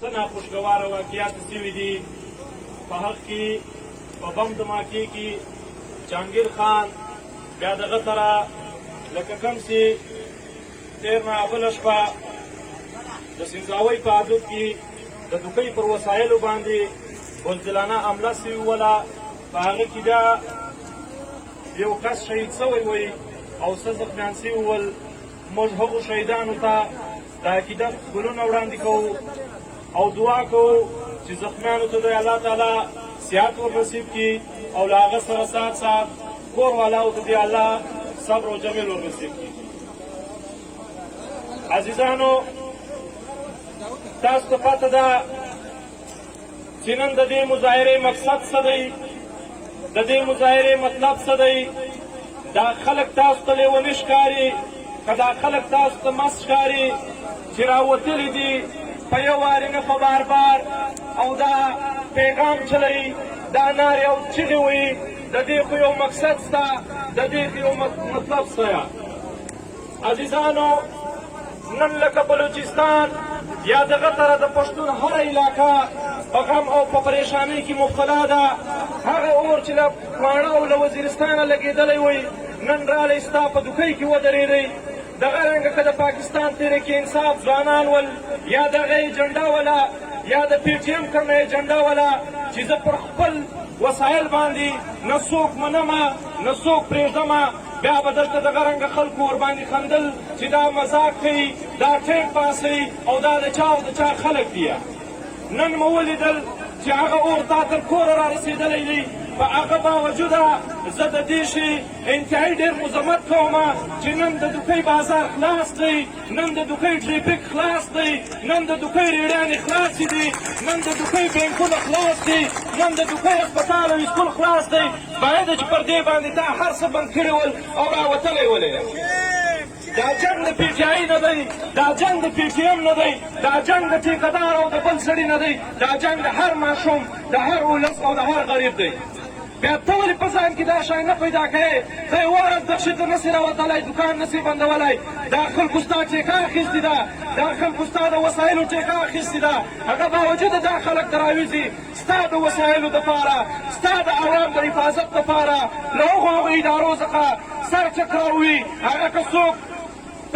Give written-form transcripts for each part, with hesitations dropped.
څه ناخوشګواره واقعات شوي دي په حق کې په بم دماکې کې جهانګیر خان بیا دغه سره لکه کوم چې تېر نه بله شپه د سنځاوۍ په حدود کې د دوکۍ پر وسایلو باندې بزدلانه حمله سوې وله په هغه کې بیا یو کس شهید سوی وی او څه زخمیان سوي ول. موږ هغو شهیدانو ته د عقیدت ګلونه وړاندې کوو او دعا کوو چې زخمیانو ته د الله تعالی صحت ورنصیب کړي او له هغه سره سات سات کور والاو ته د الله صبر او جمیل ورنصیب کړي. عزیزانو، تاسو ته پته ده چې نن د دې مظاهرې مقصد څه دی، د دې مظاهرې مطلب څه دی. دا خلک تاسو ته لیوني ښکاري که دا خلک تاسو ته مست ښکاري چې راوتلي دي په یو وارې نه په بار بار او دا پیغام چلوي، دا نارې او چغې وایي، د دې خو یو مقصد شته، د دې خو یو مطلب شته. عزیزانو، نن لکه بلوچستان یا دغه طرح د پښتون هره علاقه په غم او په پریشانۍ کې مبتلا ده. هغه اور چې له ماڼه او له وزیرستانه لګېدلی وی نن رالی ستا په دوکۍ کې ودرېدی. دغه رنګه که د پاکستان تحریک انصاف ځوانان ول یا دغه ایجنډا وله یا د پی ټي ایم کرنه ایجنډا وله چې زه پر خپل وسایل باندې نه څوک منمه نه څوک پرېږدمه، بیا به دلته دغه رنګه خلکو ورباندې خندل چې دا مذاق کوي، دا ټیم پاسوي او دا د چا او د چا خلک دي. نن مو ولیدل چې هغه اور تا تر کوره را رسېدلی دی. په هغه باوجوده زه د دې شي انتهایي ډېر مذمت کوم چې نن د دوکۍ بازار خلاص دی، نن د دوکۍ ټریفیک خلاص دی، نن د دوکۍ ریډیانې خلاصې دي، نن د دوکۍ بینکونه خلاص دي، نن د دوکۍ هسپتال او سکول خلاص دی. باید چې پر دې باندې تا هر څه بند کړي ول او راوتلی ولې. دا جنګ د پی ټي آی نه دی، دا جنګ د پی ټي ایم نه دی، دا جنګ د ټیکهدار او د بل سړي نه دی، دا جنګ د هر ماشوم، د هر ولس او د هر غریب دی. بیا ته ولې په ځان کې دا شی نه پیدا کوې؟ ته یې واره دښتې ته نسې راوتلی، دوکان نسې بندولی. دا خلکو ستا ټیکه اخیستې ده، دا خلکو ستا د وسایلو ټیکه اخیستې ده. هغه باوجوده دا خلک ته راوځي ستا د وسایلو دپاره، ستا د عوام د حفاظت دپاره له هغو ادارو څخه سر چکراوي. هغه که څوک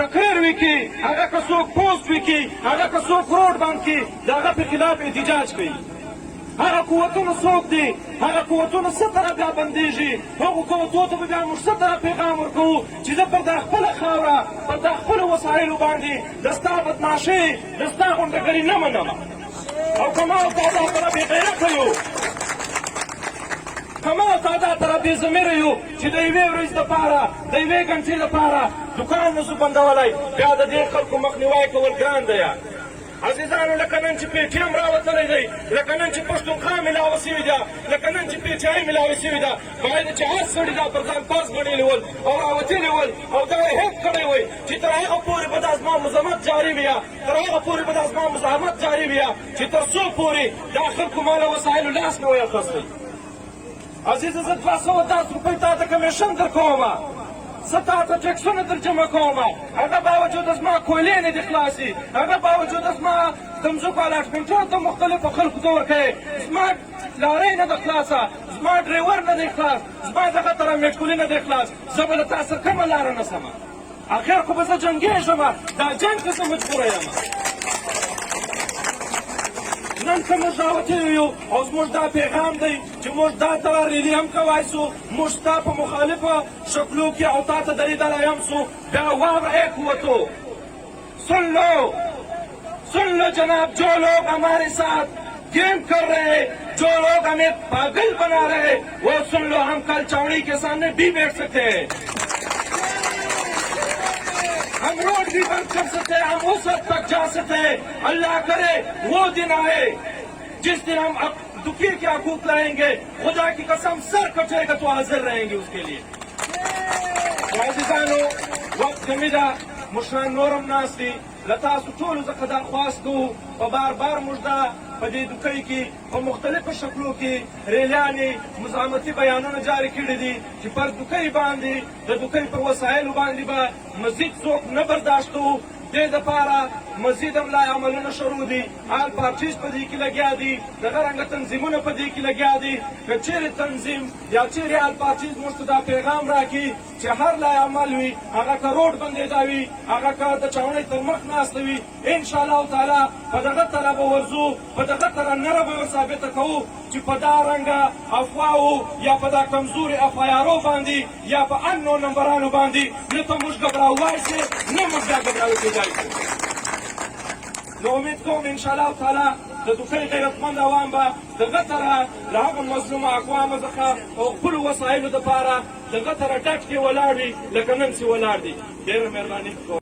تقریر وکړي، هغه که څوک پوسټ وکړي، هغه که څوک روډ بند کړي، د هغه په خلاف احتجاج کوي. هغه قوتونه څوک دي؟ هغه قوتونه څه طرح بیا بندېږي؟ هغو قوتو ته به بیا موږ څه طرح پیغام ورکوو چې زه پر دا خپله خاوره پر دا خپلو وسایلو باندې د ستا بدماشۍ د ستا غونډګري نه منم. او که ما او تا دا طرح بې غیرته یو، که ما او تا دا طرح بې ضمیره یو چې د یوې ورځې دپاره د یوې ګنټې دپاره دوکان نسو بندولی، بیا د دې خلکو مخنیوی کول ګران دی. عزیزانو، لکه نن چې پی ټي ایم راوتلی دی، لکه نن چې پښتونخوا میلاوه سوې ده، لکه نن چې پی ټي آی میلاوه سوې ده، باید چې هر سړي دا پر ځان پاس ګڼلي ول او راوتلي ول او دا یې هېڅ کړی وی چې تر هغه پورې به دا زما مذمت جاري وي، تر هغه پورې به دا زما مزاحمت جاري وي چې تر څو پورې دا خلکو ما له وسایلو لاس نه وی اخیستی. عزیزه، زه 210 روپۍ تا ته کمیشن در کومه، زه تا ته ټکسونه در جمع کوم، هغه باوجوده زما کویلې نه دي خلاصې، هغه باوجوده زما د مځکو الاټمنټونه ته مختلفو خلکو ته ورکوې، زما لارۍ نه ده خلاصه، زما ډریور نه دی خلاص، زما دغه طرح میټکولي نه دی خلاص. زه به له تا سره کومه لاره نه سمه؟ اخر خو به زه جنګېږم، دا جنګ ته زه مجبوره یم. نن که موږ راوتلي یو او زموږ دا پیغام دی چې موږ دا طرح ریلي هم کوای سو، موږ ستا په مخالفه شکلو کې او تا ته درېدلی هم سو. بیا واوره ای قوتو، سن لو جناب، جو لوگ ہمارے ساتھ گیم کر رہے ہیں، جو لوگ ہمیں پاگل بنا رہے ہیں، وہ سن لو، ہم کل چاوڑی کے سامنے بھی بیٹھ سکتے ہیں، ہم روڈ بھی بند کر سکتے ہیں، ہم اس حد تک جا سکتے ہیں. اللہ کرے وہ دن آئے جس دن ہم دکھی کے حقوق لائیں گے، خدا کی قسم سر کٹے گا تو حاضر رہیں گے اس کے لیے. عزیزانو، وقت کمی ده، مشران نورم ناست دي، له تاسو ټولو څخه درخواست کوو په بار بار موږ دا په دې دوکۍ کې په مختلفو شکلو کې ریلیانې مزاحمتي بیانونه جاري کړي دي چې پر دوکۍ باندې د دوکۍ پر وسایلو باندې به مزید څوک نه برداشت کوو. دې دپاره مزید هم لا عملونه شروع دي آل پارټیز په دې کې لګیا دي دغه رنګه تنظیمونه په دې کې لګیا دي که چیرې تنظیم یا چیرې آل پارټیز موږ ته دا پیغام راکړي چې هر لا عمل وي هغه که روډ بندېدا وي هغه که د چاونۍ تر مخ ناسته وي انشاءالله تعالی په دغه طرح به ورځو په دغه طرح نره به ثابته کوو چې په دا رنګه افواهو یا په دا کمزوري افایارو باندې یا په انو نمبرانو باندې نه ته موږ ګبراوای سي نه موږ بیا ګبراو کېدای شو نو امید کوم انشاءالله تعالی د دوکۍ غیرتمند عوام به دغه طرح له هغو مظلومه اقوامو څخه او خپلو وسایلو دپاره دغه طرح ډک کې ولاړ وي لکه نن چې ولاړ دي ډېره مهرباني کوم